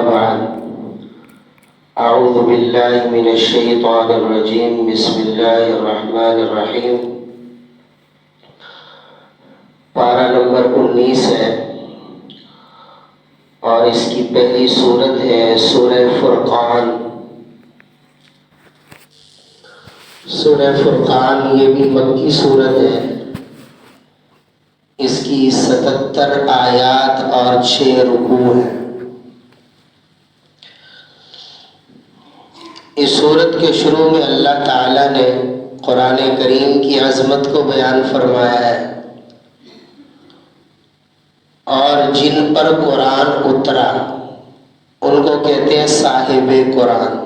بعد اعوذ باللہ من الشیطان الرجیم بسم اللہ الرحمن الرحیم۔ پارہ نمبر 19 ہے اور اس کی پہلی سورت ہے سورہ فرقان۔ سورہ فرقان یہ بھی مکی سورت ہے۔ اس کی 77 آیات اور 6 رکوع ہیں۔ اس سورت کے شروع میں اللہ تعالیٰ نے قرآن کریم کی عظمت کو بیان فرمایا ہے، اور جن پر قرآن اترا ان کو کہتے ہیں صاحب قرآن،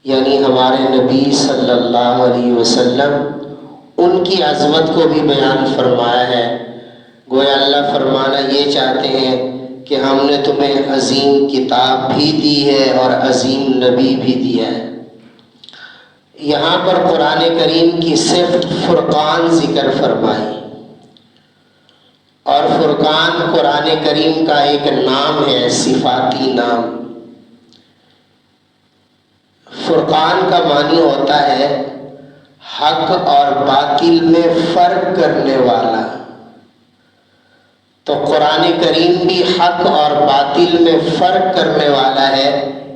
یعنی ہمارے نبی صلی اللہ علیہ وسلم، ان کی عظمت کو بھی بیان فرمایا ہے۔ گویا اللہ فرمانا یہ چاہتے ہیں کہ ہم نے تمہیں عظیم کتاب بھی دی ہے اور عظیم نبی بھی دیا ہے۔ یہاں پر قرآن کریم کی صفت فرقان ذکر فرمائی، اور فرقان قرآن کریم کا ایک نام ہے، صفاتی نام۔ فرقان کا معنی ہوتا ہے حق اور باطل میں فرق کرنے والا۔ تو قرآن کریم بھی حق اور باطل میں فرق کرنے والا ہے،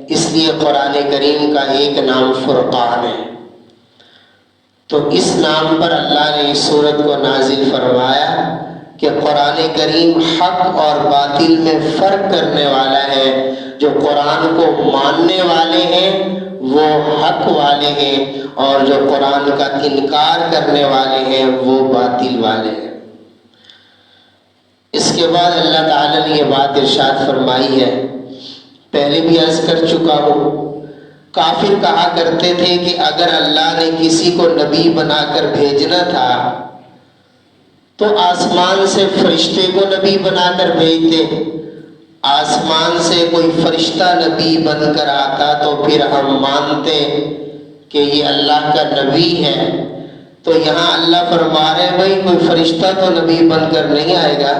اس لیے قرآن کریم کا ایک نام فرقان ہے۔ تو اس نام پر اللہ نے اس سورت کو نازل فرمایا کہ قرآن کریم حق اور باطل میں فرق کرنے والا ہے۔ جو قرآن کو ماننے والے ہیں وہ حق والے ہیں، اور جو قرآن کا انکار کرنے والے ہیں وہ باطل والے ہیں۔ اس کے بعد اللہ تعالیٰ نے یہ بات ارشاد فرمائی ہے، پہلے بھی عرض کر چکا ہوں، کافر کہا کرتے تھے کہ اگر اللہ نے کسی کو نبی بنا کر بھیجنا تھا تو آسمان سے فرشتے کو نبی بنا کر بھیجتے، آسمان سے کوئی فرشتہ نبی بن کر آتا تو پھر ہم مانتے کہ یہ اللہ کا نبی ہے۔ تو یہاں اللہ فرما رہے ہیں بھائی کوئی فرشتہ تو نبی بن کر نہیں آئے گا،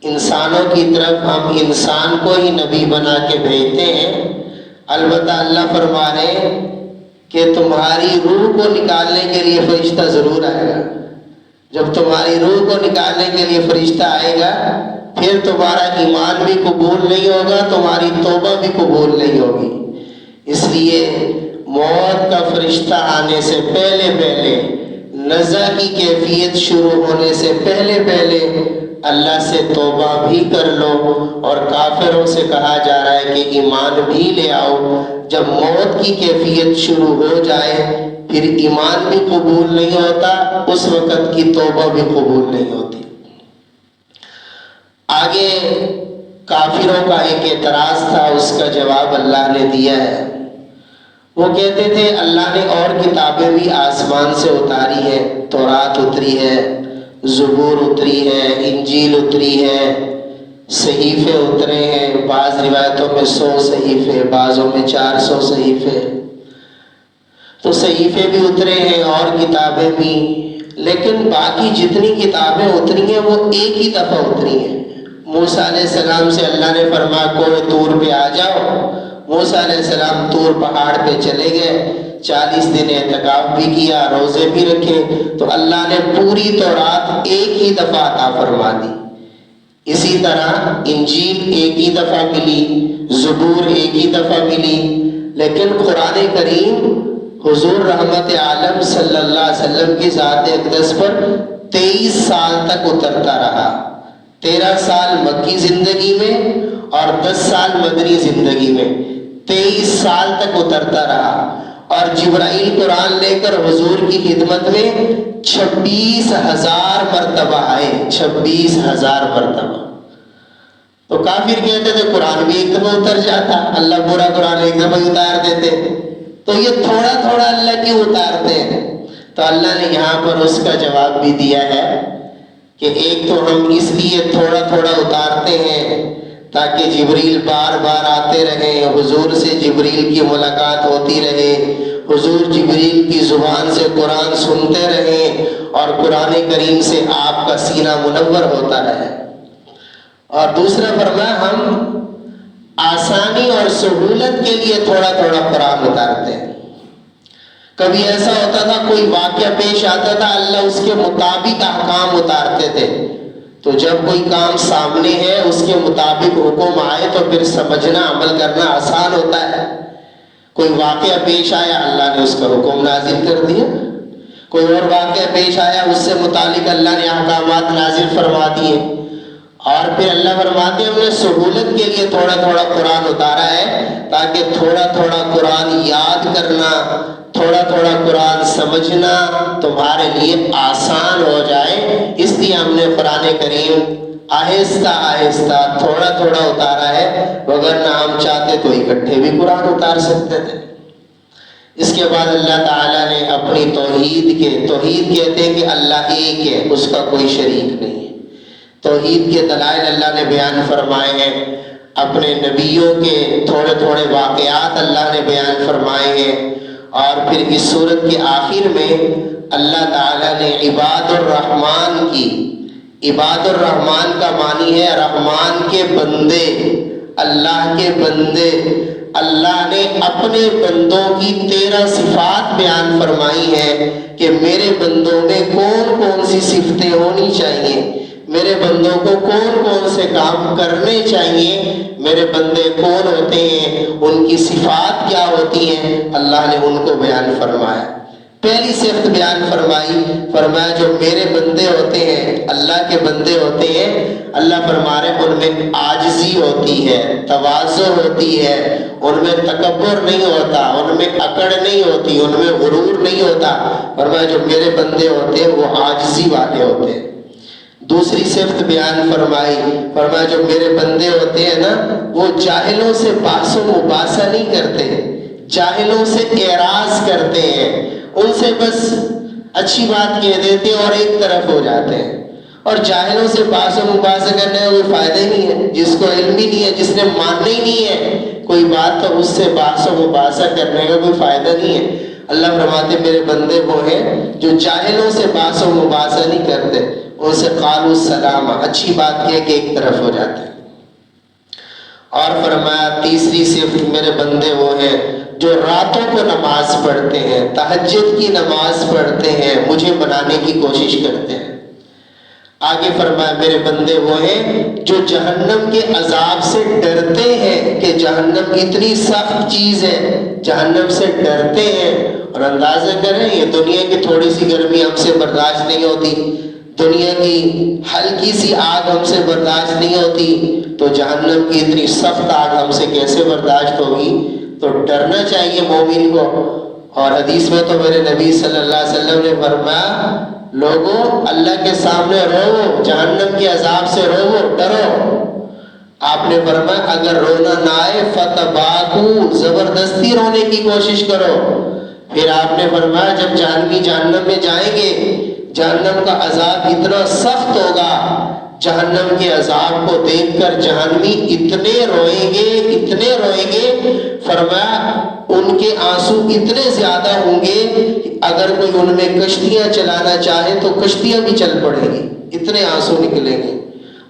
انسانوں کی طرف ہم انسان کو ہی نبی بنا کے بھیجتے ہیں۔ البتہ اللہ فرما رہے ہیں کہ تمہاری روح کو نکالنے کے لیے فرشتہ ضرور آئے گا۔ جب تمہاری روح کو نکالنے کے لیے فرشتہ آئے گا پھر تمہارا ایمان بھی قبول نہیں ہوگا، تمہاری توبہ بھی قبول نہیں ہوگی۔ اس لیے موت کا فرشتہ آنے سے پہلے نزع کی کیفیت شروع ہونے سے پہلے اللہ سے توبہ بھی کر لو، اور کافروں سے کہا جا رہا ہے کہ ایمان بھی لے آؤ۔ جب موت کی کیفیت شروع ہو جائے پھر ایمان بھی قبول نہیں ہوتا، اس وقت کی توبہ بھی قبول نہیں ہوتی۔ آگے کافروں کا ایک اعتراض تھا، اس کا جواب اللہ نے دیا ہے۔ وہ کہتے تھے اللہ نے اور کتابیں بھی آسمان سے اتاری ہیں، تورات اتری ہے، زبور اتری ہے، انجیل اتری ہے، صحیفے اترے ہیں، بعض روایتوں میں 100 صحیفے، بعضوں میں 400 صحیفے۔ تو صحیفے بھی اترے ہیں اور کتابیں بھی، لیکن باقی جتنی کتابیں اتری ہیں وہ ایک ہی دفعہ اتری ہیں۔ موسیٰ علیہ السلام سے اللہ نے فرمایا کوہ طور پہ آ جاؤ، موسیٰ علیہ السلام طور پہاڑ پہ چلے گئے، 40 دن اعتکاف بھی کیا، روزے بھی رکھے، تو اللہ نے پوری تورات ایک ہی دفعہ عطا فرما دی۔ اسی طرح انجیل ایک ہی دفعہ ملی، زبور ایک ہی دفعہ ملی، لیکن قرآن کریم حضور رحمت عالم صلی اللہ علیہ وسلم کی ذات اقدس پر 23 سال تک اترتا رہا۔ 13 سال مکی زندگی میں اور 10 سال مدنی زندگی میں، 23 سال تک اترتا رہا، اور جبرائیل قرآن لے کر حضور کی خدمت میں 26,000 مرتبہ آئے، 26,000 مرتبہ۔ تو کافر کہتے تھے قرآن بھی ایک دفعہ اتر جاتا، اللہ پورا قرآن ایک دفعہ اتار دیتے، تو یہ تھوڑا تھوڑا اللہ کیوں اتارتے ہیں؟ تو اللہ نے یہاں پر اس کا جواب بھی دیا ہے کہ ایک تو ہم اس لیے تھوڑا تھوڑا اتارتے ہیں تاکہ جبریل بار بار آتے رہیں، حضور سے جبریل کی ملاقات ہوتی رہے، حضور جبریل کی زبان سے قرآن سنتے رہیں، اور قرآن کریم سے آپ کا سینہ منور ہوتا رہے۔ اور دوسرا فرمایا ہم آسانی اور سہولت کے لیے تھوڑا تھوڑا قرآن اتارتے ہیں۔ کبھی ایسا ہوتا تھا کوئی واقعہ پیش آتا تھا، اللہ اس کے مطابق احکام اتارتے تھے۔ تو جب کوئی کام سامنے ہے اس کے مطابق حکم آئے تو پھر سمجھنا عمل کرنا آسان ہوتا ہے۔ کوئی واقعہ پیش آیا اللہ نے اس کا حکم نازل کر دیا، کوئی اور واقعہ پیش آیا اس سے متعلق اللہ نے احکامات نازل فرما دیے، اور پھر اللہ فرماتے ہیں ہم نے سہولت کے لیے تھوڑا تھوڑا قرآن اتارا ہے تاکہ تھوڑا تھوڑا قرآن یاد کرنا، تھوڑا تھوڑا قرآن سمجھنا تمہارے لیے آسان ہو جائے۔ اس لیے ہم نے قرآن کریم آہستہ آہستہ تھوڑا تھوڑا اتارا ہے، وگرنہ ہم چاہتے تو اکٹھے بھی قرآن اتار سکتے تھے۔ اس کے بعد اللہ تعالیٰ نے اپنی توحید کہتے ہیں کہ اللہ ایک ہے، اس کا کوئی شریک نہیں ہے۔ توحید کے دلائل اللہ نے بیان فرمائے ہیں، اپنے نبیوں کے تھوڑے تھوڑے واقعات اللہ نے بیان فرمائے ہیں، اور پھر اس سورت کے آخر میں اللہ تعالیٰ نے عباد الرحمن کی، عباد الرحمن کا معنی ہے رحمان کے بندے، اللہ کے بندے، اللہ نے اپنے بندوں کی 13 صفات بیان فرمائی ہیں کہ میرے بندوں میں کون کون سی صفتیں ہونی چاہیے، میرے بندوں کو کون کون سے کام کرنے چاہیے، میرے بندے کون ہوتے ہیں، ان کی صفات کیا ہوتی ہیں، اللہ نے ان کو بیان فرمایا۔ پہلی صفت بیان فرمایا جو میرے بندے ہوتے ہیں، اللہ کے بندے ہوتے ہیں، اللہ فرما رہے ان میں عاجزی ہوتی ہے، تواضع ہوتی ہے، ان میں تکبر نہیں ہوتا، ان میں اکڑ نہیں ہوتی، ان میں غرور نہیں ہوتا۔ فرمایا جو میرے بندے ہوتے ہیں وہ عاجزی والے ہوتے ہیں۔ دوسری صفت بیان فرمایا جو میرے بندے ہوتے ہیں نا وہ جاہلوں سے بحث و مباحثہ نہیں کرتے، جاہلوں سے اعراض کرتے ہیں، ان سے بس اچھی بات کہہ دیتے اور ایک طرف ہو جاتے ہیں۔ اور جاہلوں سے بحث و مباحثہ کرنے کا کوئی فائدہ ہی نہیں ہے، جس کو علم ہی نہیں ہے، جس نے ماننا ہی نہیں ہے کوئی بات، تو اس سے بحث و مباحثہ کرنے کا کوئی فائدہ نہیں ہے۔ اللہ فرماتے میرے بندے وہ ہیں جو جاہلوں سے بحث و مباحثہ نہیں کرتے، ان سے قالوا السلام، اچھی بات کہہ کے ایک طرف ہو جاتے ہیں۔ اور فرمایا تیسری صفت میرے بندے وہ ہیں جو راتوں کو نماز پڑھتے ہیں، تہجد کی نماز پڑھتے ہیں، مجھے بنانے کی کوشش کرتے ہیں۔ آگے فرمایا میرے بندے وہ ہیں جو جہنم کے عذاب سے ڈرتے ہیں کہ جہنم اتنی سخت چیز ہے، جہنم سے ڈرتے ہیں۔ اور اندازہ کریں یہ دنیا کی تھوڑی سی گرمی ہم سے برداشت نہیں ہوتی، دنیا کی ہلکی سی آگ ہم سے برداشت نہیں ہوتی، تو جہنم کی اتنی سخت آگ ہم سے کیسے برداشت ہوگی؟ تو ڈرنا چاہیے مومن کو۔ اور حدیث میں تو میرے نبی صلی اللہ علیہ وسلم نے فرمایا لوگوں اللہ کے سامنے رو، جہنم کے عذاب سے رو، ڈرو۔ آپ نے فرمایا اگر رونا نہ آئے فتباکو، زبردستی رونے کی کوشش کرو۔ پھر آپ نے فرمایا جب جہنم میں جائیں گے، جہنم کا عذاب اتنا سخت ہوگا، جہنم کے عذاب کو دیکھ کر جہنمی اتنے روئیں گے، فرمایا ان کے آنسو اتنے زیادہ ہوں گے کہ اگر کوئی ان میں کشتیاں چلانا چاہے تو کشتیاں بھی چل پڑیں گی، اتنے آنسو نکلیں گے۔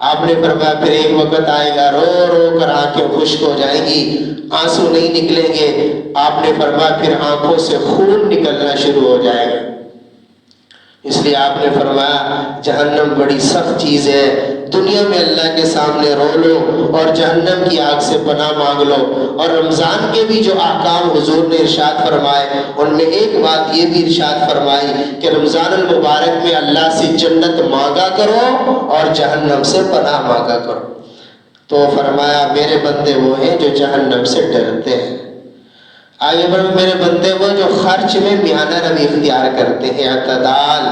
آپ نے فرمایا پھر ایک وقت آئے گا رو رو کر آنکھیں خشک ہو جائیں گی، آنسو نہیں نکلیں گے۔ آپ نے فرمایا پھر آنکھوں سے خون نکلنا شروع ہو جائے گا۔ اس لیے آپ نے فرمایا جہنم بڑی سخت چیز ہے، دنیا میں اللہ کے سامنے رو لو اور جہنم کی آگ سے پناہ مانگ لو۔ اور رمضان کے بھی جو احکام حضور نے ارشاد فرمائے ان میں ایک بات یہ بھی ارشاد فرمائی کہ رمضان المبارک میں اللہ سے جنت مانگا کرو اور جہنم سے پناہ مانگا کرو۔ تو فرمایا میرے بندے وہ ہیں جو جہنم سے ڈرتے ہیں۔ آگے بڑھ میرے بندے وہ جو خرچ میں میانہ روی اختیار کرتے ہیں، اعتدال،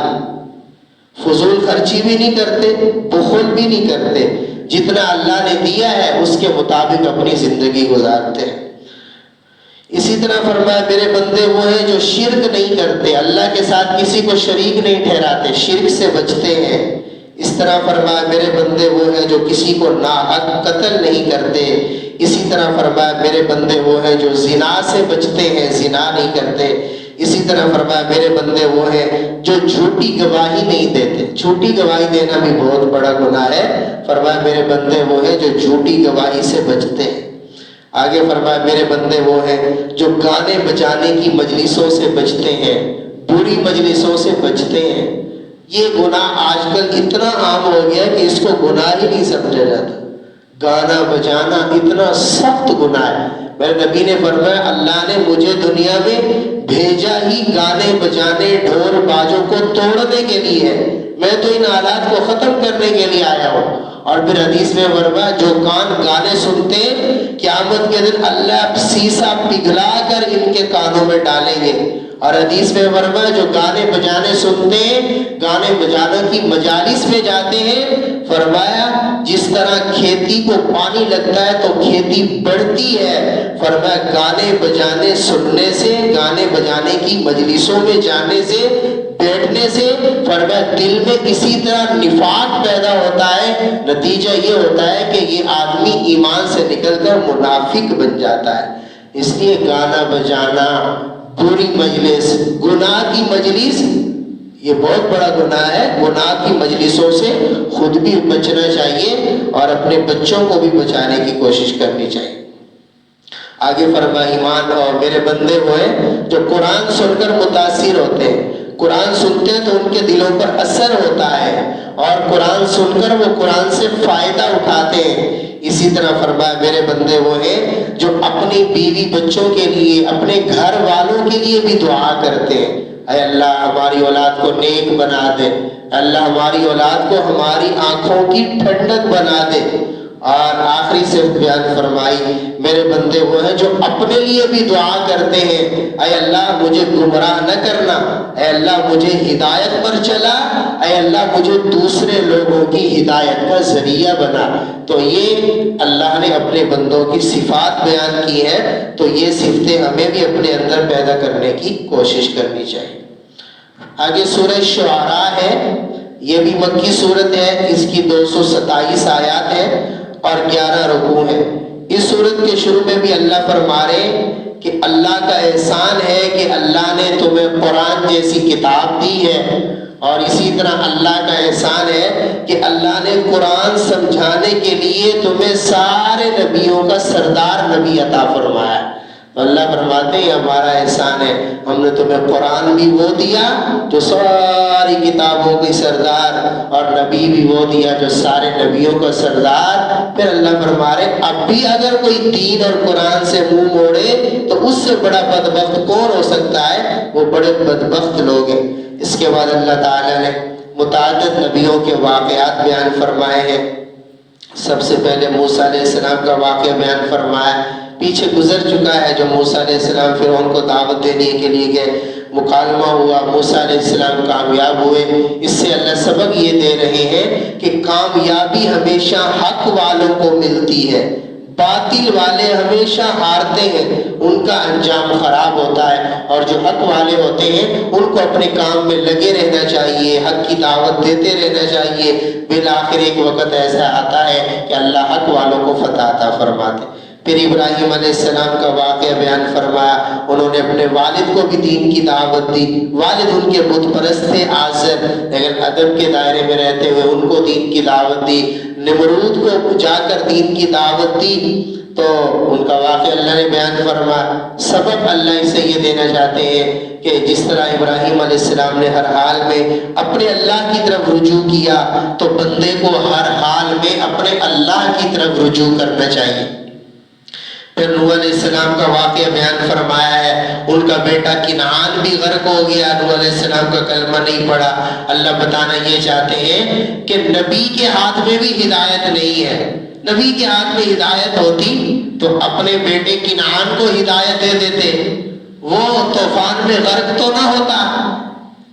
فضول خرچی بھی نہیں کرتے، بخل بھی نہیں کرتے، جتنا اللہ نے دیا ہے اس کے مطابق اپنی زندگی گزارتے ہیں۔ اسی طرح فرمایا میرے بندے وہ ہیں جو شرک نہیں کرتے، اللہ کے ساتھ کسی کو شریک نہیں ٹھہراتے، شرک سے بچتے ہیں۔ اس طرح فرمایا میرے بندے وہ ہیں جو کسی کو ناحق قتل نہیں کرتے۔ اسی طرح فرمایا میرے بندے وہ ہیں جو زنا سے بچتے ہیں، زنا نہیں کرتے۔ اسی طرح فرمایا میرے بندے وہ ہیں جو جھوٹی گواہی نہیں دیتے، جھوٹی گواہی دینا بھی بہت بڑا گناہ ہے۔ فرمایا میرے بندے وہ ہیں جو جھوٹی گواہی سے بچتے ہیں۔ آگے فرمایا میرے بندے وہ ہیں جو گانے بجانے کی مجلسوں سے بچتے ہیں، بری مجلسوں سے بچتے ہیں۔ یہ گناہ آج کل اتنا عام ہو گیا کہ اس کو گناہ ہی نہیں سمجھا جاتا۔ گانا بجانا اتنا سخت گناہ ہے۔ میرے نبی نے فرمایا اللہ نے مجھے دنیا میں بھیجا ہی گانے بجانے ڈھول باجوں کو توڑنے کے لیے ہے، میں تو ان آلات کو ختم کرنے کے لیے آیا ہوں۔ اور پھر حدیث میں فرمایا جو کان گانے سنتے قیامت کے دن اللہ سیسا پگھلا کر ان کے کانوں میں ڈالیں گے۔ اور حدیث میں فرمایا جو گانے بجانے سنتے ہیں، گانے بجانے کی مجالس میں جاتے ہیں، فرمایا جس طرح کھیتی کو پانی لگتا ہے تو کھیتی بڑھتی ہے، فرمایا گانے بجانے سننے سے، گانے بجانے کی مجلسوں میں جانے سے، بیٹھنے سے، فرمایا دل میں اسی طرح نفاق پیدا ہوتا ہے۔ نتیجہ یہ ہوتا ہے کہ یہ آدمی ایمان سے نکل کر منافق بن جاتا ہے۔ اس لیے گانا بجانا، بری مجلس، گناہ کی مجلس، یہ بہت بڑا گناہ ہے۔ گناہ کی مجلسوں سے خود بھی بچنا چاہیے اور اپنے بچوں کو بھی بچانے کی کوشش کرنی چاہیے۔ آگے فرمایا ایمان اور میرے بندے وہ ہیں جو قرآن سن کر متاثر ہوتے ہیں۔ قرآن سنتے ہیں تو ان کے دلوں پر اثر ہوتا ہے اور قرآن سن کر وہ قرآن سے فائدہ اٹھاتے ہیں۔ اسی طرح فرمایا میرے بندے وہ ہیں جو اپنی بیوی بچوں کے لیے، اپنے گھر والوں کے لیے بھی دعا کرتے ہیں، اے اللہ ہماری اولاد کو نیک بنا دے، اللہ ہماری اولاد کو ہماری آنکھوں کی ٹھنڈک بنا دے۔ اور آخری صفت بیان فرمائی میرے بندے وہ ہیں جو اپنے لیے بھی دعا کرتے ہیں، اے اللہ مجھے گمراہ نہ کرنا، اے اللہ مجھے ہدایت پر چلا، اے اللہ مجھے دوسرے لوگوں کی ہدایت کا ذریعہ بنا۔ تو یہ اللہ نے اپنے بندوں کی صفات بیان کی ہے، تو یہ صفتیں ہمیں بھی اپنے اندر پیدا کرنے کی کوشش کرنی چاہیے۔ آگے سورہ شعراء ہے، یہ بھی مکی سورت ہے، اس کی 227 آیات ہے اور 11 رکوع ہے۔ اس سورت کے شروع میں بھی اللہ فرما رہے کہ اللہ کا احسان ہے کہ اللہ نے تمہیں قرآن جیسی کتاب دی ہے، اور اسی طرح اللہ کا احسان ہے کہ اللہ نے قرآن سمجھانے کے لیے تمہیں سارے نبیوں کا سردار نبی عطا فرمایا۔ اللہ فرماتے ہیں ہمارا احسان ہے، ہم نے تمہیں قرآن بھی وہ دیا جو ساری کتابوں کی سردار، اور نبی بھی وہ دیا جو سارے نبیوں کا سردار۔ پھر اللہ فرما رہے اب بھی اگر کوئی دین اور قرآن سے منہ موڑے تو اس سے بڑا بدبخت کون ہو سکتا ہے؟ وہ بڑے بدبخت لوگ ہیں۔ اس کے بعد اللہ تعالیٰ نے متعدد نبیوں کے واقعات بیان فرمائے ہیں۔ سب سے پہلے موسیٰ علیہ السلام کا واقعہ بیان فرمایا، پیچھے گزر چکا ہے، جو موسیٰ علیہ السلام فرعون کو دعوت دینے کے لیے گئے، مکالمہ ہوا، موسیٰ علیہ السلام کامیاب ہوئے۔ اس سے اللہ سبق یہ دے رہے ہیں کہ کامیابی ہمیشہ حق والوں کو ملتی ہے، باطل والے ہمیشہ ہارتے ہیں، ان کا انجام خراب ہوتا ہے۔ اور جو حق والے ہوتے ہیں ان کو اپنے کام میں لگے رہنا چاہیے، حق کی دعوت دیتے رہنا چاہیے۔ بالآخر ایک وقت ایسا آتا ہے کہ اللہ حق والوں کو فتح عطا فرماتے۔ پھر ابراہیم علیہ السلام کا واقعہ بیان فرمایا، انہوں نے اپنے والد کو بھی دین کی دعوت دی۔ والد ان کے بت پرست تھے آزر، لیکن ادب کے دائرے میں رہتے ہوئے ان کو دین کی دعوت دی۔ نمرود کو جا کر دین کی دعوت دی تو ان کا واقعہ اللہ نے بیان فرمایا۔ سبب اللہ سے یہ دینا چاہتے ہیں کہ جس طرح ابراہیم علیہ السلام نے ہر حال میں اپنے اللہ کی طرف رجوع کیا، تو بندے کو ہر حال میں اپنے اللہ کی طرف رجوع کرنا چاہیے۔ پھر نوح علیہ السلام کا واقعہ بیان فرمایا ہے، ان کا بیٹا کنعان بھی غرق ہو گیا، نوح علیہ السلام کا کلمہ نہیں پڑا۔ اللہ بتانا یہ چاہتے ہیں کہ نبی کے ہاتھ میں بھی ہدایت نہیں ہے۔ نبی کے ہاتھ میں ہدایت ہوتی تو اپنے بیٹے کنعان کو ہدایت دے دیتے، وہ طوفان میں غرق تو نہ ہوتا۔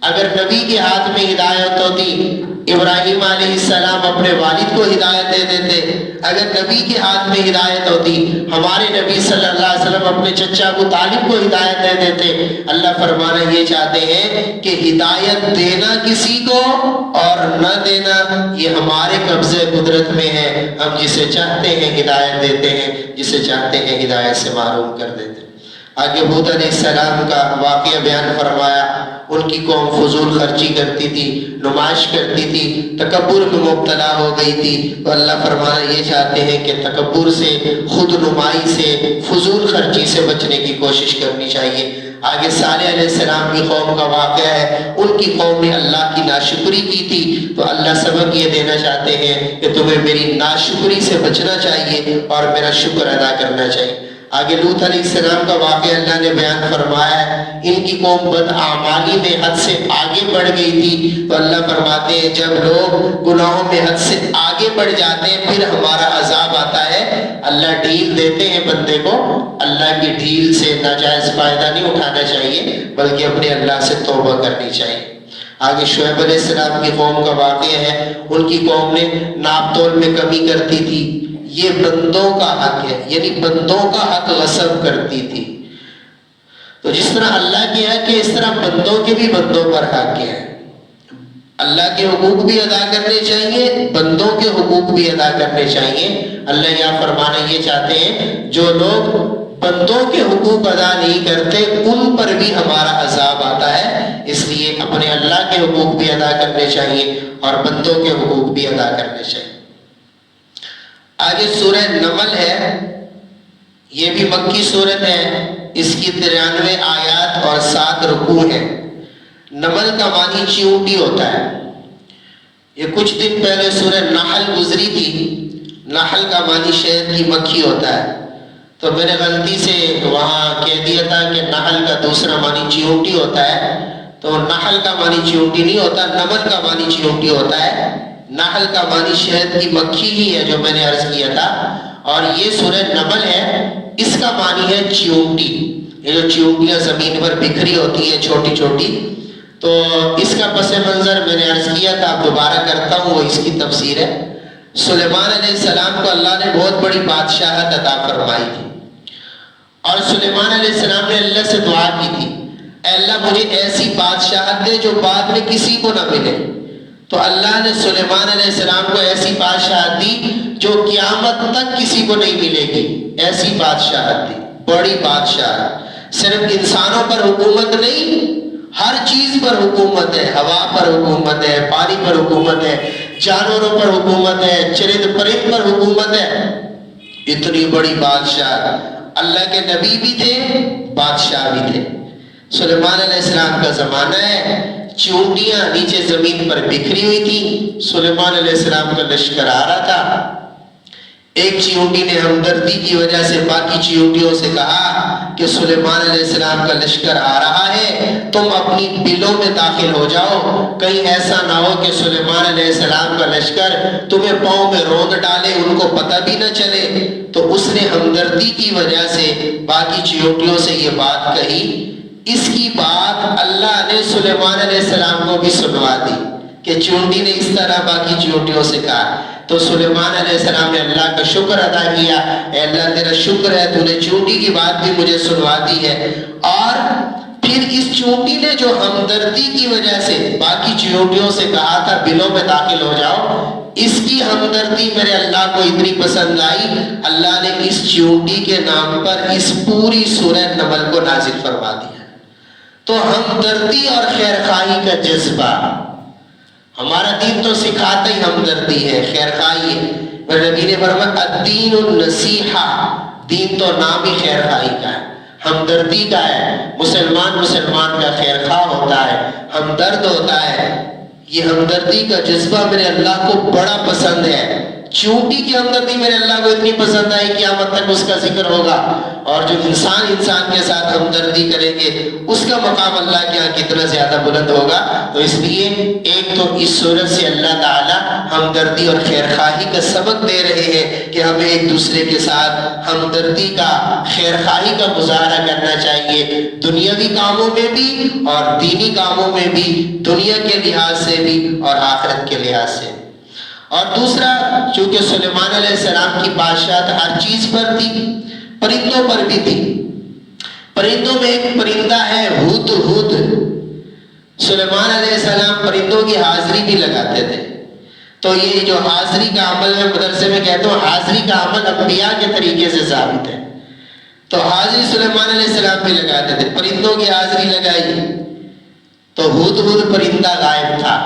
اگر نبی کے ہاتھ میں ہدایت ہوتی ابراہیم علیہ السلام اپنے والد کو ہدایت دے دیتے، اگر نبی کے ہاتھ میں ہدایت ہوتی ہمارے نبی صلی اللہ علیہ وسلم اپنے چچا ابو طالب کو ہدایت دے دیتے۔ اللہ فرمانا یہ چاہتے ہیں کہ ہدایت دینا کسی کو اور نہ دینا یہ ہمارے قبضے قدرت میں ہے، ہم جسے چاہتے ہیں ہدایت دیتے ہیں، جسے چاہتے ہیں ہدایت سے محروم کر دیتے ہیں۔ آگے ہود علیہ السلام کا واقعہ بیان فرمایا، ان کی قوم فضول خرچی کرتی تھی، نمائش کرتی تھی، تکبر میں مبتلا ہو گئی تھی۔ تو اللہ فرمانا یہ چاہتے ہیں کہ تکبر سے، خود نمائی سے، فضول خرچی سے بچنے کی کوشش کرنی چاہیے۔ آگے صالح علیہ السلام کی قوم کا واقعہ ہے، ان کی قوم نے اللہ کی ناشکری کی تھی، تو اللہ سبق یہ دینا چاہتے ہیں کہ تمہیں میری ناشکری سے بچنا چاہیے اور میرا شکر ادا کرنا چاہیے۔ آگے لوط علیہ السلام کا واقعہ اللہ نے بیان فرمایا ہے، ان کی قوم بدعمالی میں حد سے آگے بڑھ گئی تھی، تو اللہ فرماتے ہیں جب لوگ گناہوں میں حد سے آگے بڑھ جاتے ہیں پھر ہمارا عذاب آتا ہے، اللہ ڈھیل دیتے ہیں بندے کو۔ اللہ کی ڈھیل سے ناجائز فائدہ نہیں اٹھانا چاہیے بلکہ اپنے اللہ سے توبہ کرنی چاہیے۔ آگے شعیب علیہ السلام کی قوم کا واقعہ ہے، ان کی قوم نے ناپ تول میں کمی کرتی تھی، یہ بندوں کا حق ہے، یعنی بندوں کا حق غصب کرتی تھی۔ تو جس طرح اللہ کے حق ہے اس طرح بندوں کے بھی بندوں پر حق ہے، اللہ کے حقوق بھی ادا کرنے چاہیے، بندوں کے حقوق بھی ادا کرنے چاہیے۔ اللہ یہاں فرمانا یہ چاہتے ہیں جو لوگ بندوں کے حقوق ادا نہیں کرتے ان پر بھی ہمارا عذاب آتا ہے، اس لیے اپنے اللہ کے حقوق بھی ادا کرنے چاہیے اور بندوں کے حقوق بھی ادا کرنے چاہیے۔ آگے سورہ نمل ہے، یہ بھی مکی صورت ہے، اس کی 93 آیات اور 7 رکوع ہیں۔ نمل کا معنی چیونٹی ہوتا ہے۔ یہ کچھ دن پہلے سورہ نحل گزری تھی، نحل کا معنی شہد کی مکھی ہوتا ہے، تو میں نے غلطی سے وہاں کہہ دیا تھا کہ نحل کا دوسرا معنی چیونٹی ہوتا ہے، تو نحل کا معنی چیونٹی نہیں ہوتا، نمل کا معنی چیونٹی ہوتا ہے۔ نحل کا معنی شہد کی مکھی ہی ہے جو میں نے عرض کیا تھا، اور یہ سورہ نمل ہے، اس کا معنی ہے چیونٹی، یہ جو چیونٹیاں زمین پر بکھری ہوتی ہیں چھوٹی چھوٹی، تو اس کا پس منظر میں نے عرض کیا تھا، اب دوبارہ کرتا ہوں، وہ اس کی تفسیر ہے۔ سلیمان علیہ السلام کو اللہ نے بہت بڑی بادشاہت عطا فرمائی تھی، اور سلیمان علیہ السلام نے اللہ سے دعا کی تھی، اے اللہ مجھے ایسی بادشاہت دے جو بعد میں کسی کو نہ ملے۔ تو اللہ نے سلیمان علیہ السلام کو ایسی بادشاہت دی جو قیامت تک کسی کو نہیں ملے گی، ایسی بادشاہت دی، بڑی بادشاہت۔ صرف انسانوں پر حکومت نہیں، ہر چیز پر حکومت ہے، ہوا پر حکومت ہے، پانی پر حکومت ہے، جانوروں پر حکومت ہے، چرند پرند پر حکومت ہے، اتنی بڑی بادشاہ۔ اللہ کے نبی بھی تھے، بادشاہ بھی تھے۔ سلیمان علیہ السلام کا زمانہ ہے، چیونٹیاں نیچے زمین پر بکھری ہوئی تھی، سلیمان علیہ السلام کا لشکر آ رہا تھا۔ ایک چیونٹی نے ہمدردی کی وجہ سے باقی چیونٹیوں سے کہا کہ سلیمان علیہ السلام کا لشکر آ رہا ہے، تم اپنی بلوں میں داخل ہو جاؤ، کہیں ایسا نہ ہو کہ سلیمان علیہ السلام کا لشکر تمہیں پاؤں میں روند ڈالے، ان کو پتہ بھی نہ چلے۔ تو اس نے ہمدردی کی وجہ سے باقی چیونٹیوں سے یہ بات کہی۔ اس کی بات اللہ نے سلیمان علیہ السلام کو بھی سنوا دی کہ چیونٹی نے اس طرح باقی چیونٹیوں سے کہا۔ تو سلیمان علیہ السلام نے اللہ کا شکر ادا کیا، اے اللہ تیرا شکر ہے تو نے چیونٹی کی بات بھی مجھے سنوا دی ہے۔ اور پھر اس چیونٹی نے جو ہمدردی کی وجہ سے باقی چیونٹیوں سے کہا تھا بلوں میں داخل ہو جاؤ، اس کی ہمدردی میرے اللہ کو اتنی پسند آئی، اللہ نے اس چیونٹی کے نام پر اس پوری سورہ نمل کو نازل فرما دیا۔ تو ہمدردی اور خیرخواہی کا جذبہ، ہمارا دین تو سکھاتا ہی ہمدردی ہے، خیرخواہی ہے۔ نبی نے فرمایا الدین النصیحہ، دین تو نام ہی خیرخواہی کا ہے، ہمدردی کا ہے۔ مسلمان کا خیرخواہ ہوتا ہے، ہمدرد ہوتا ہے۔ یہ ہمدردی کا جذبہ میرے اللہ کو بڑا پسند ہے۔ چیونٹی کی ہمدردی میرے اللہ کو اتنی پسند آئی کہ قیامت تک اس کا ذکر ہوگا، اور جو انسان کے ساتھ ہمدردی کریں گے اس کا مقام اللہ کے یہاں کتنا زیادہ بلند ہوگا۔ تو اس لیے ایک تو اس صورت سے اللہ تعالی ہمدردی اور خیرخواہی کا سبق دے رہے ہیں کہ ہمیں ایک دوسرے کے ساتھ ہمدردی کا، خیرخواہی کا مظاہرہ کرنا چاہیے، دنیاوی کاموں میں بھی اور دینی کاموں میں بھی، دنیا کے لحاظ سے بھی اور آخرت کے لحاظ سے۔ اور دوسرا، چونکہ سلیمان علیہ السلام کی بادشاہت ہر چیز پر تھی، پرندوں پر بھی تھی۔ پرندوں میں ایک پرندہ ہے ہدہد۔ سلیمان علیہ السلام پرندوں کی حاضری بھی لگاتے تھے۔ تو یہ جو حاضری کا عمل میں مدرسے میں کہتا ہوں، حاضری کا عمل انبیاء کے طریقے سے ثابت ہے۔ تو حاضری سلیمان علیہ السلام بھی لگاتے تھے، پرندوں کی حاضری لگائی۔ تو ہدہد پرندہ غائب تھا.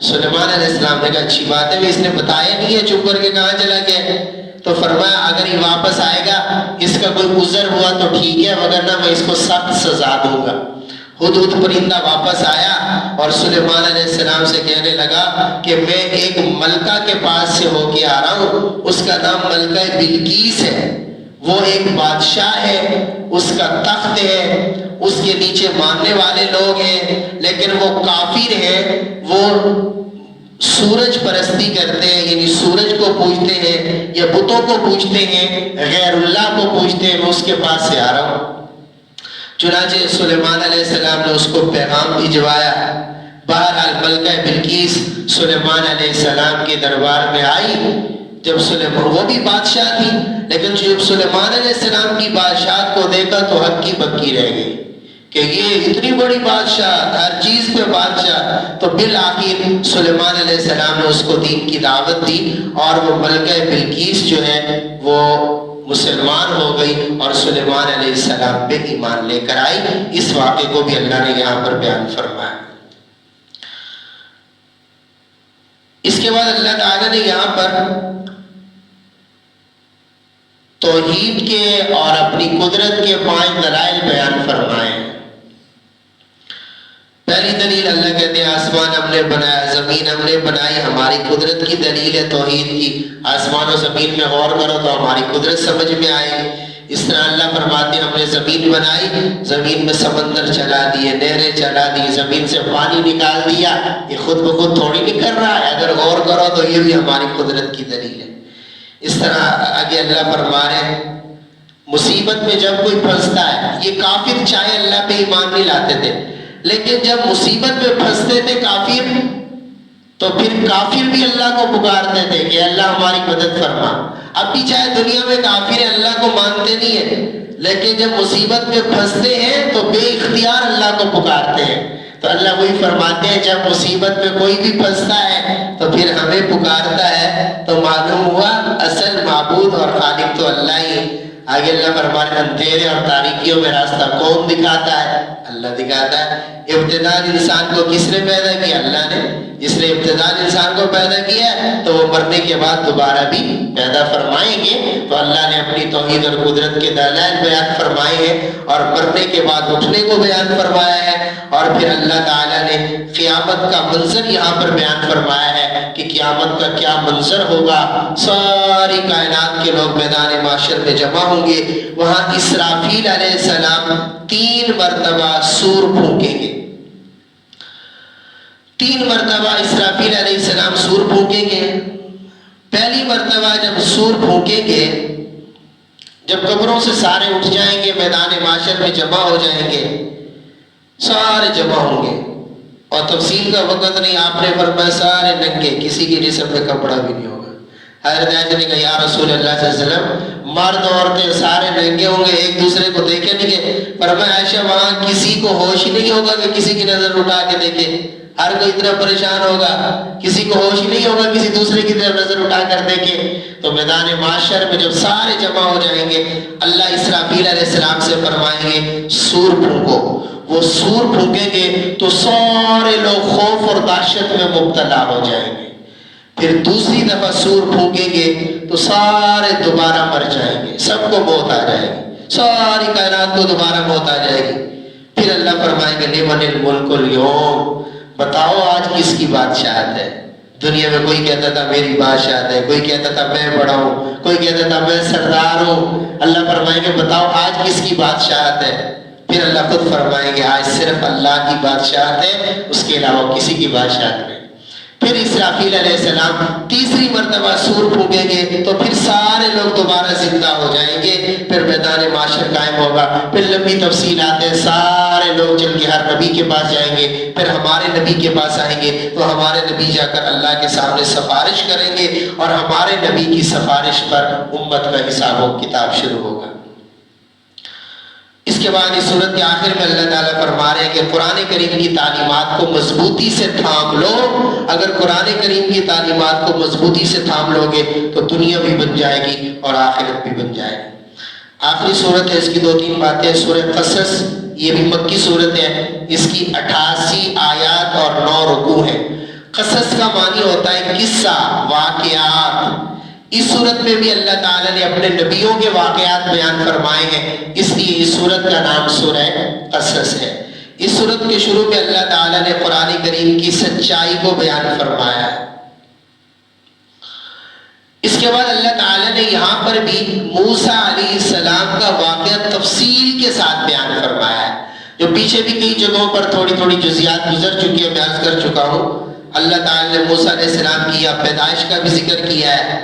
سلیمان علیہ السلام نے کہا اچھی بات ہے, اس نے بتایا نہیں ہے, چپ کر کے کہاں چلا گیا؟ تو فرمایا اگر یہ واپس آئے گا, اس کا کوئی عذر ہوا تو ٹھیک ہے, وگرنہ میں اس کو سخت سزا دوں گا. ہدہد پرندہ واپس آیا اور سلیمان علیہ السلام سے کہنے لگا کہ میں ایک ملکہ کے پاس سے ہو کے آ رہا ہوں, اس کا نام ملکہ بلقیس ہے. وہ ایک بادشاہ ہے, اس کا تخت ہے, اس کے نیچے ماننے والے لوگ ہیں, لیکن وہ کافر ہیں, وہ سورج پرستی کرتے ہیں, یعنی سورج کو پوجتے ہیں یا بتوں کو پوجتے ہیں, غیر اللہ کو پوجتے ہیں. میں اس کے پاس سے آ رہا ہوں. چنانچہ سلیمان علیہ السلام نے اس کو پیغام بھجوایا. بہرحال ملکہ بلقیس سلیمان علیہ السلام کے دربار میں آئی. جب سلیمان, وہ بھی بادشاہ تھی, لیکن جب سلیمان علیہ السلام کی بادشاہت کو دیکھا تو ہکی بکی رہ گئی کہ یہ اتنی بڑی بادشاہ, ہر چیز پہ بادشاہ. تو بالآخر سلیمان علیہ السلام نے اس کو دین کی دعوت دی اور وہ ملکہ بلقیس جو ہے وہ مسلمان ہو گئی اور سلیمان علیہ السلام پہ ایمان لے کر آئی. اس واقعے کو بھی اللہ نے یہاں پر بیان فرمایا. اس کے بعد اللہ تعالیٰ نے یہاں پر توحید کے اور اپنی قدرت کے 5 دلائل بیان فرمائے. پہلی دلیل اللہ کہتے ہیں آسمان ہم نے بنایا, زمین ہم نے بنائی. ہماری قدرت کی دلیل ہے توحید کی. آسمان و زمین میں غور کرو تو ہماری قدرت سمجھ میں آئے. اس طرح اللہ فرماتے ہیں ہم نے زمین بنائی, زمین میں سمندر چلا دیے, نہریں چلا دی, زمین سے پانی نکال دیا. یہ خود بخود تھوڑی نہیں کر رہا ہے, اگر غور کرو تو یہ بھی ہماری قدرت کی دلیل ہے. اس طرح آگے اللہ فرما رہے ہیں مصیبت میں جب کوئی پھنستا ہے, یہ کافر چاہے اللہ پہ ایمان نہیں لاتے تھے, لیکن جب مصیبت میں پھنستے تھے کافر, تو پھر کافر بھی اللہ کو پکارتے تھے کہ اللہ ہماری مدد فرما. اب بھی چاہے دنیا میں کافر ہیں, اللہ کو مانتے نہیں ہیں, لیکن جب مصیبت میں پھنستے ہیں تو بے اختیار اللہ کو پکارتے ہیں. تو اللہ وہی فرماتے ہیں جب مصیبت میں کوئی بھی پھنستا ہے تو پھر ہمیں پکارتا ہے, تو معلوم ہوا اصل معبود اور خالق تو اللہ ہی. آگے اللہ فرماتے ہیں اندھیرے اور تاریکیوں میں راستہ کون دکھاتا ہے؟ اللہ دکھاتا ہے. ابتداء انسان کو کس نے پیدا کیا؟ اللہ نے. جس نے ابتداء انسان کو پیدا کیا تو وہ مرنے کے بعد دوبارہ بھی پیدا فرمائیں گے. تو اللہ نے اپنی توحید اور قدرت کے دلائل بیان فرمائے ہیں اور مرنے کے بعد اٹھنے کو بیان فرمایا ہے. اور پھر اللہ تعالیٰ نے قیامت کا منظر یہاں پر بیان فرمایا ہے کہ قیامت کا کیا منظر ہوگا. ساری کائنات کے لوگ میدان محشر میں جمع ہوں گے. وہاں اسرافیل علیہ السلام 3 مرتبہ سور پھونکیں گے. 3 مرتبہ اسرافیل علیہ السلام سور پھونکیں گے. پہلی مرتبہ جب سور پھونکیں گے, جب قبروں سے سارے اٹھ جائیں گے, میدان محشر میں جمع ہو جائیں گے, سارے جمع ہوں گے. اور تفصیل کا وقت نہیں, آپ نے فرمایا سارے ننگے, کسی کے جسم میں کپڑا بھی نہیں ہوگا. حضرت عائشہ نے کہا یا رسول اللہ صلی اللہ علیہ وسلم مرد عورتیں سارے ننگے ہوں گے, ایک دوسرے کو دیکھیں نہیں گے. فرمایا عائشہ وہاں کسی کو ہوش ہی نہیں ہوگا کہ کسی کی نظر اٹھا کے دیکھے. ہر کوئی اتنا پریشان ہوگا, کسی کو ہوش ہی نہیں ہوگا کسی دوسرے کی طرف نظر اٹھا کر دیکھے. تو میدان محشر میں جب سارے جمع ہو جائیں گے, اللہ اسرافیل علیہ السلام سے فرمائیں گے سور پھونکو. وہ سور پھونکیں گے تو سارے لوگ خوف اور دہشت میں مبتلا ہو جائیں گے. پھر دوسری دفعہ سور پھونکیں گے تو سارے دوبارہ مر جائیں گے, سب کو موت آ جائے گی, ساری کائنات کو دوبارہ موت آ جائے گی. پھر اللہ فرمائیں گے لمن الملک اليوم, بتاؤ آج کس کی بادشاہت ہے. دنیا میں کوئی کہتا تھا میری بادشاہت ہے, کوئی کہتا تھا میں بڑا ہوں, کوئی کہتا تھا میں سردار ہوں. اللہ فرمائیں گے بتاؤ آج کس کی بادشاہت ہے. پھر اللہ خود فرمائیں گے آج صرف اللہ کی بادشاہت ہے, اس کے علاوہ کسی کی بادشاہت نہیں. پھر اسرافیل علیہ السلام تیسری مرتبہ سور پھونکیں گے تو پھر سارے لوگ دوبارہ زندہ ہو جائیں گے. پھر میدان محشر قائم ہوگا. پھر لمبی تفصیلات ہیں, سارے لوگ چل کے ہر نبی کے پاس جائیں گے, پھر ہمارے نبی کے پاس آئیں گے تو ہمارے نبی جا کر اللہ کے سامنے سفارش کریں گے اور ہمارے نبی کی سفارش پر امت کا حساب و کتاب شروع ہوگا. اس کے بعد اس سورت کے آخر میں اللہ تعالیٰ فرما رہے ہیں کہ قرآن کریم کی تعلیمات کو مضبوطی سے تھام لو. اگر قرآن کریم کی تعلیمات کو مضبوطی سے تھام لو گے تو دنیا بھی بن جائے گی اور آخرت بھی بن جائے گی. آخری سورت ہے, اس کی 2-3 باتیں. سورہ قصص یہ بھی مکی سورت ہے, اس کی 88 آیات اور 9 رکوع ہیں۔ قصص کا معنی ہوتا ہے قصہ، واقعات۔ اس صورت میں بھی اللہ تعالیٰ نے اپنے نبیوں کے واقعات بیان فرمائے ہیں، اس لیے اس صورت کا نام سورہ قصص ہے۔ اس صورت کے شروع میں اللہ تعالیٰ نے قرآن کریم کی سچائی کو بیان فرمایا ہے۔ اس کے بعد اللہ تعالیٰ نے یہاں پر بھی موسیٰ علیہ السلام کا واقعہ تفصیل کے ساتھ بیان فرمایا ہے، جو پیچھے بھی کئی جگہوں پر تھوڑی تھوڑی جزیات گزر چکی ہے، میں عرض کر چکا ہوں۔ اللہ تعالیٰ نے موسیٰ علیہ السلام کی پیدائش کا بھی ذکر کیا ہے،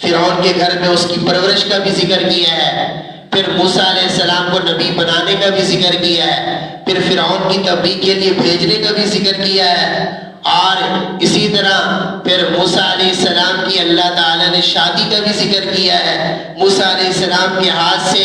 فرعون کے گھر میں اس کی پرورش کا بھی ذکر کیا ہے، پھر موسیٰ علیہ السلام کو نبی بنانے کا بھی ذکر کیا ہے، پھر فرعون کی تبلیغ کے لیے بھیجنے کا بھی ذکر کیا ہے، اور اسی طرح پھر موسیٰ علیہ السلام کی اللہ تعالیٰ نے شادی کا بھی ذکر کیا ہے، موسیٰ علیہ السلام کے ہاتھ سے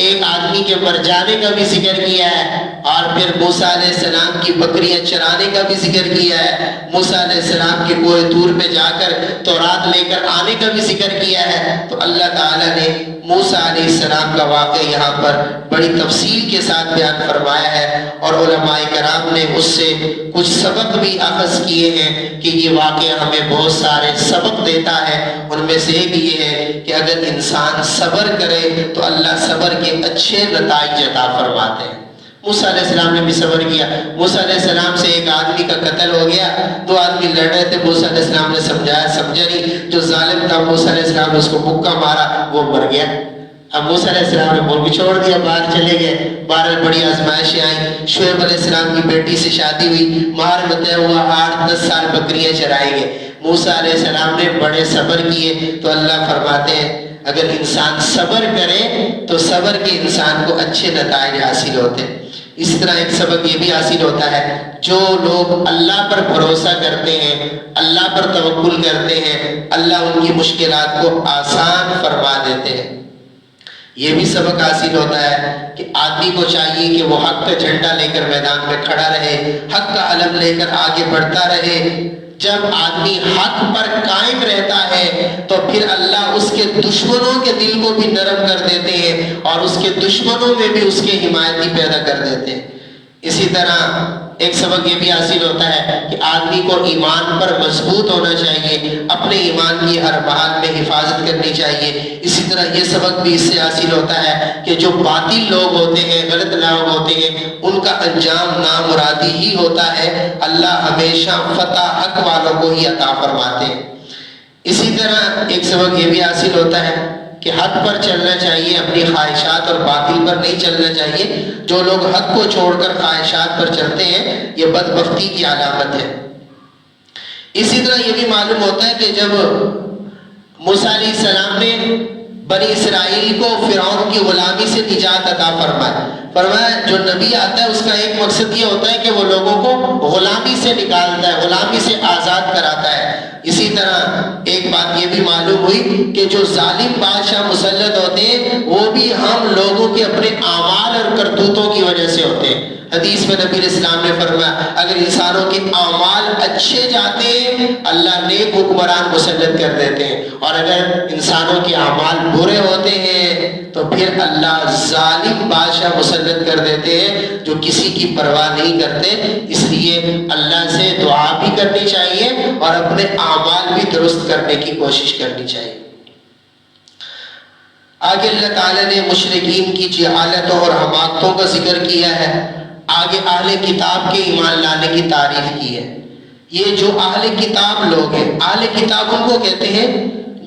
ایک آدمی کے مر جانے کا بھی ذکر کیا ہے، اور پھر موسیٰ علیہ السلام کی بکریاں چرانے کا بھی ذکر کیا ہے، موسیٰ علیہ السلام کے کوہ طور پہ جا کر تورات لے کر آنے کا بھی ذکر کیا ہے۔ تو اللہ تعالیٰ نے موسیٰ علیہ السلام کا واقعہ یہاں پر بڑی تفصیل کے ساتھ بیان فرمایا ہے، اور علماء کرام نے اس سے کچھ سبق بھی اخذ کیے ہیں کہ یہ واقعہ ہمیں بہت سارے سبق دیتا ہے۔ ان میں سے ایک یہ ہے کہ اگر انسان صبر کرے تو اللہ صبر کے اچھے نتائج عطا فرماتے ہیں۔ موسیٰ علیہ السلام نے بھی صبر کیا۔ موسیٰ علیہ السلام سے ایک آدمی کا قتل ہو گیا، 2 آدمی لڑ رہے تھے، موسیٰ علیہ السلام نے سمجھایا، سمجھا نہیں، جو ظالم تھا موسیٰ علیہ السلام نے اس کو مکہ مارا، وہ مر گیا۔ اب موسیٰ علیہ السلام نے ملک چھوڑ دیا، باہر چلے گئے، باہر بڑی آزمائشیں آئیں، شعیب علیہ السلام کی بیٹی سے شادی ہوئی، مہر میں طے ہوا 8-10 سال بکریاں چرائیں گے۔ موسیٰ علیہ السلام نے بڑے صبر کیے، تو اللہ فرماتے ہیں اگر انسان صبر کرے تو صبر کے انسان کو اچھے نتائج حاصل ہوتے ہیں۔ اس طرح ایک سبق یہ بھی حاصل ہوتا ہے، جو لوگ اللہ پر بھروسہ کرتے ہیں، اللہ پر توکل کرتے ہیں، اللہ ان کی مشکلات کو آسان فرما دیتے ہیں۔ یہ بھی سبق حاصل ہوتا ہے کہ آدمی کو چاہیے کہ وہ حق کا جھنڈا لے کر میدان میں کھڑا رہے، حق کا علم لے کر آگے بڑھتا رہے۔ جب آدمی حق پر قائم رہتا ہے تو پھر اللہ اس کے دشمنوں کے دل کو بھی نرم کر دیتے ہیں، اور اس کے دشمنوں میں بھی اس کے حمایتی پیدا کر دیتے ہیں۔ اسی طرح ایک سبق یہ بھی حاصل ہوتا ہے کہ آدمی کو ایمان پر مضبوط ہونا چاہیے، اپنے ایمان کی ہر حال میں حفاظت کرنی چاہیے۔ اسی طرح یہ سبق بھی اس سے حاصل ہوتا ہے کہ جو باطل لوگ ہوتے ہیں، غلط لوگ ہوتے ہیں، ان کا انجام نامرادی ہی ہوتا ہے، اللہ ہمیشہ فتح حق والوں کو ہی عطا فرماتے ہیں۔ اسی طرح ایک سبق یہ بھی حاصل ہوتا ہے کہ حق پر چلنا چاہیے، اپنی خواہشات اور باطل پر نہیں چلنا چاہیے۔ جو لوگ حق کو چھوڑ کر خواہشات پر چلتے ہیں، یہ بدبختی کی علامت ہے۔ اسی طرح یہ بھی معلوم ہوتا ہے کہ جب موسیٰ علیہ السلام نے بنی اسرائیل کو فرعون کی غلامی سے نجات عطا فرمایا جو نبی آتا ہے اس کا ایک مقصد یہ ہوتا ہے کہ وہ لوگوں کو غلامی سے نکالتا ہے، غلامی سے آزاد کراتا ہے۔ اسی طرح ایک بات یہ بھی معلوم ہوئی کہ جو ظالم بادشاہ مسلط ہوتے ہیں وہ بھی ہم لوگوں کے اپنے اعمال اور کرتوتوں کی وجہ سے ہوتے ہیں۔ حدیث میں نبی علیہ السلام نے فرمایا اگر انسانوں کے اعمال اچھے جاتے ہیں اللہ نیک حکمران مسلط کر دیتے ہیں، اور اگر انسانوں کے اعمال برے ہوتے ہیں تو پھر اللہ ظالم بادشاہ مسلط کر دیتے ہیں جو کسی کی پرواہ نہیں کرتے۔ اس لیے اللہ سے دعا بھی کرنی چاہیے اور اپنے اعمال بھی درست کرنے کی کوشش کرنی چاہیے۔ آگے اللہ تعالیٰ نے مشرکین کی جہالتوں اور حماقتوں کا ذکر کیا ہے، آگے اہل کتاب کے ایمان لانے کی تعریف کی ہے۔ یہ جو اہل کتاب لوگ ہیں، اہل کتاب ان کو کہتے ہیں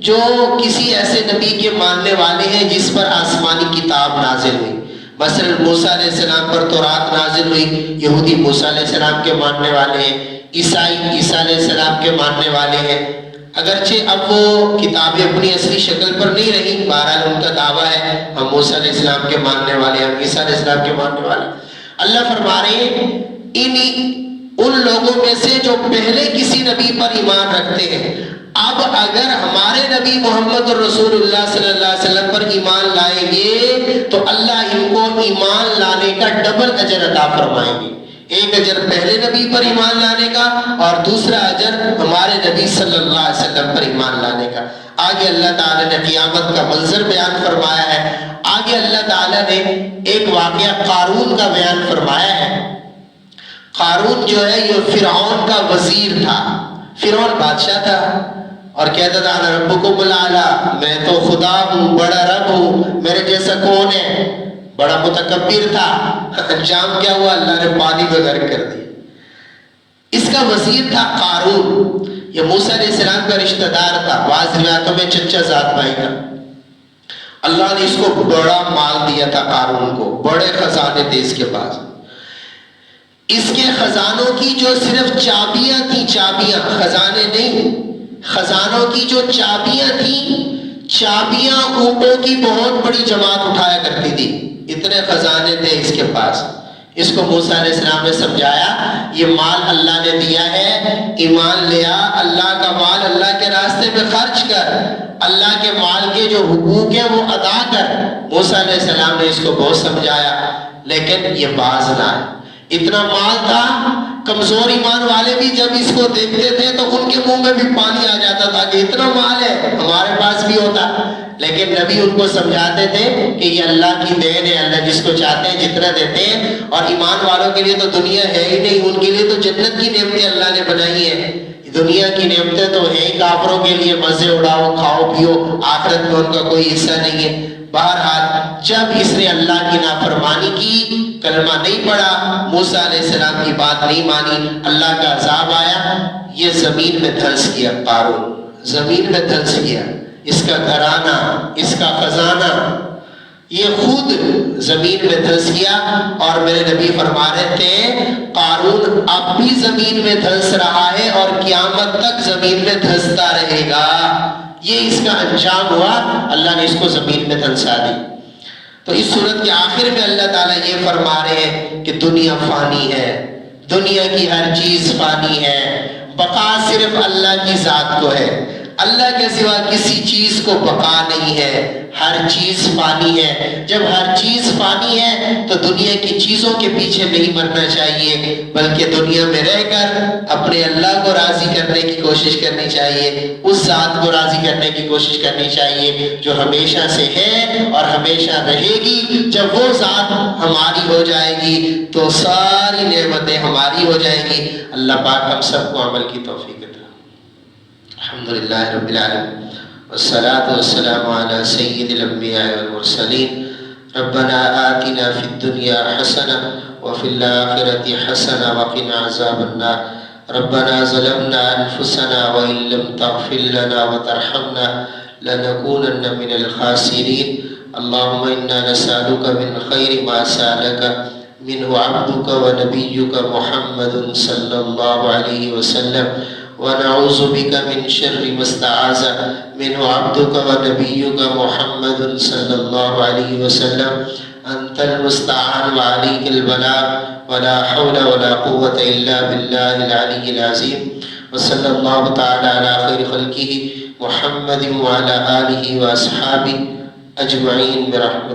جو کسی ایسے نبی کے ماننے والے ہیں جس پر آسمانی کتاب نازل ہوئی۔ مثلا موسیٰ علیہ السلام پر تورات نازل ہوئی، یہودی موسیٰ علیہ السلام کے ماننے والے ہیں، عیسائی عیسیٰ علیہ السلام کے ماننے والے ہیں۔ اگرچہ اب وہ کتابیں اپنی اصلی شکل پر نہیں رہی، بہرحال ان کا دعویٰ ہے ہم موسیٰ علیہ السلام کے ماننے والے ہیں، ہم عیسیٰ علیہ السلام کے ماننے والے ہیں۔ اللہ فرما رہے ہیں ان لوگوں میں سے جو پہلے کسی نبی پر ایمان رکھتے ہیں، اب اگر ہمارے نبی محمد رسول اللہ صلی اللہ علیہ وسلم پر ایمان لائیں گے تو اللہ ان کو ایمان لانے کا ڈبل اجر عطا فرمائیں گے۔ ایک اجر پہلے نبی پر ایمان لانے کا اور دوسرا اجر ہمارے نبی صلی اللہ علیہ وسلم پر ایمان لانے کا۔ آگے اللہ تعالیٰ نے قیامت کا منظر بیان فرمایا ہے۔ آگے اللہ تعالیٰ نے ایک واقعہ قارون کا بیان فرمایا ہے۔ قارون جو ہے یہ فرعون کا وزیر تھا، فرعون بادشاہ تھا اور کہتا تھا انا ربکم الاعلی، میں تو خدا ہوں، بڑا رب ہوں، میرے جیسا کون ہے، بڑا متکبر تھا۔ انجام کیا ہوا؟ اللہ نے پانی میں غرق کر دیا۔ اس کا وزیر تھا قارون، یہ موسیٰ علیہ السلام کا رشتہ دار تھا، بعض روایتوں میں چچا ذات بھائی کا۔ اللہ نے اس کو بڑا مال دیا تھا قارون کو، بڑے خزانے تھے اس کے پاس۔ اس کے خزانوں کی جو صرف چابیاں تھیں، چابیاں، خزانے نہیں، خزانوں کی جو چابیاں تھیں، چابیاں اونٹوں کی بہت بڑی جماعت اٹھایا کرتی تھی، اتنے خزانے تھے اس کے پاس۔ اس کو موسیٰ علیہ السلام نے سمجھایا یہ مال اللہ نے دیا ہے، ایمان لیا، اللہ کا مال اللہ کے راستے میں خرچ کر، اللہ کے مال کے جو حقوق ہیں وہ ادا کر۔ موسیٰ علیہ السلام نے اس کو بہت سمجھایا، لیکن یہ باز نہ آئے۔ اتنا مال تھا، کمزور ایمان والے بھی جب اس کو دیکھتے تھے تو ان کے منہ میں بھی پانی آ جاتا تھا کہ اتنا مال ہے، ہمارے پاس بھی ہوتا۔ لیکن نبی ان کو سمجھاتے تھے کہ یہ اللہ کی دین ہے، اللہ جس کو چاہتے ہیں جتنا دیتے ہیں، اور ایمان والوں کے لیے تو دنیا ہے ہی نہیں، ان کے لیے تو جنت کی نعمتیں اللہ نے بنائی ہیں۔ دنیا کی نعمتیں تو ہیں ہی کافروں کے لیے، مزے اڑاؤ، کھاؤ پیو، آخرت میں ان کا کوئی حصہ نہیں ہے۔ بہرحال جب اس نے اللہ کی نافرمانی کی، کلمہ نہیں پڑھا، موسیٰ علیہ السلام کی بات نہیں مانی، اللہ کا عذاب آیا، یہ زمین میں دھنس گیا۔ قارون زمین میں دھنس گیا، اس کا گھرانہ، اس کا خزانہ، یہ خود زمین میں دھنس گیا۔ اور میرے نبی فرما رہے تھے قارون اب بھی زمین میں دھنس رہا ہے اور قیامت تک زمین میں دھنستا رہے گا۔ یہ اس کا انجام ہوا، اللہ نے اس کو زمین میں دھنسا دی۔ تو اس صورت کے آخر میں اللہ تعالیٰ یہ فرما رہے ہیں کہ دنیا فانی ہے، دنیا کی ہر چیز فانی ہے، بقا صرف اللہ کی ذات کو ہے، اللہ کے سوا کسی چیز کو بقا نہیں ہے، ہر چیز فانی ہے۔ جب ہر چیز فانی ہے تو دنیا کی چیزوں کے پیچھے نہیں مرنا چاہیے، بلکہ دنیا میں رہ کر اپنے اللہ کو راضی کرنے کی کوشش کرنی چاہیے، اس ذات کو راضی کرنے کی کوشش کرنی چاہیے جو ہمیشہ سے ہے اور ہمیشہ رہے گی۔ جب وہ ذات ہماری ہو جائے گی تو ساری نعمتیں ہماری ہو جائیں گی۔ اللہ پاک ہم سب کو عمل کی توفیق دے۔ الحمدللہ رب العالمین والصلاة والسلام على سید الانبیاء والمرسلین۔ ربنا آتنا فی الدنیا حسنہ وفی الآخرة حسنہ وقنا عذاب النار۔ ربنا ظلمنا انفسنا وإن لم تغفر لنا وترحمنا لنكونن من الخاسرین۔ اللهم إنا نسألك من خير ما سألك منه عبدك ونبيك محمد صلى الله عليه وسلم، ونعوذ بك من شر ما استعاذ منه عبدك ونبيك محمد صلى الله عليه وسلم، أنت المستعان وعليك البلاغ، ولا حول ولا قوة إلا بالله العلي العظيم، وصلى الله تعالى على خير خلقه محمد وعلى آله وأصحابه أجمعين برحمته۔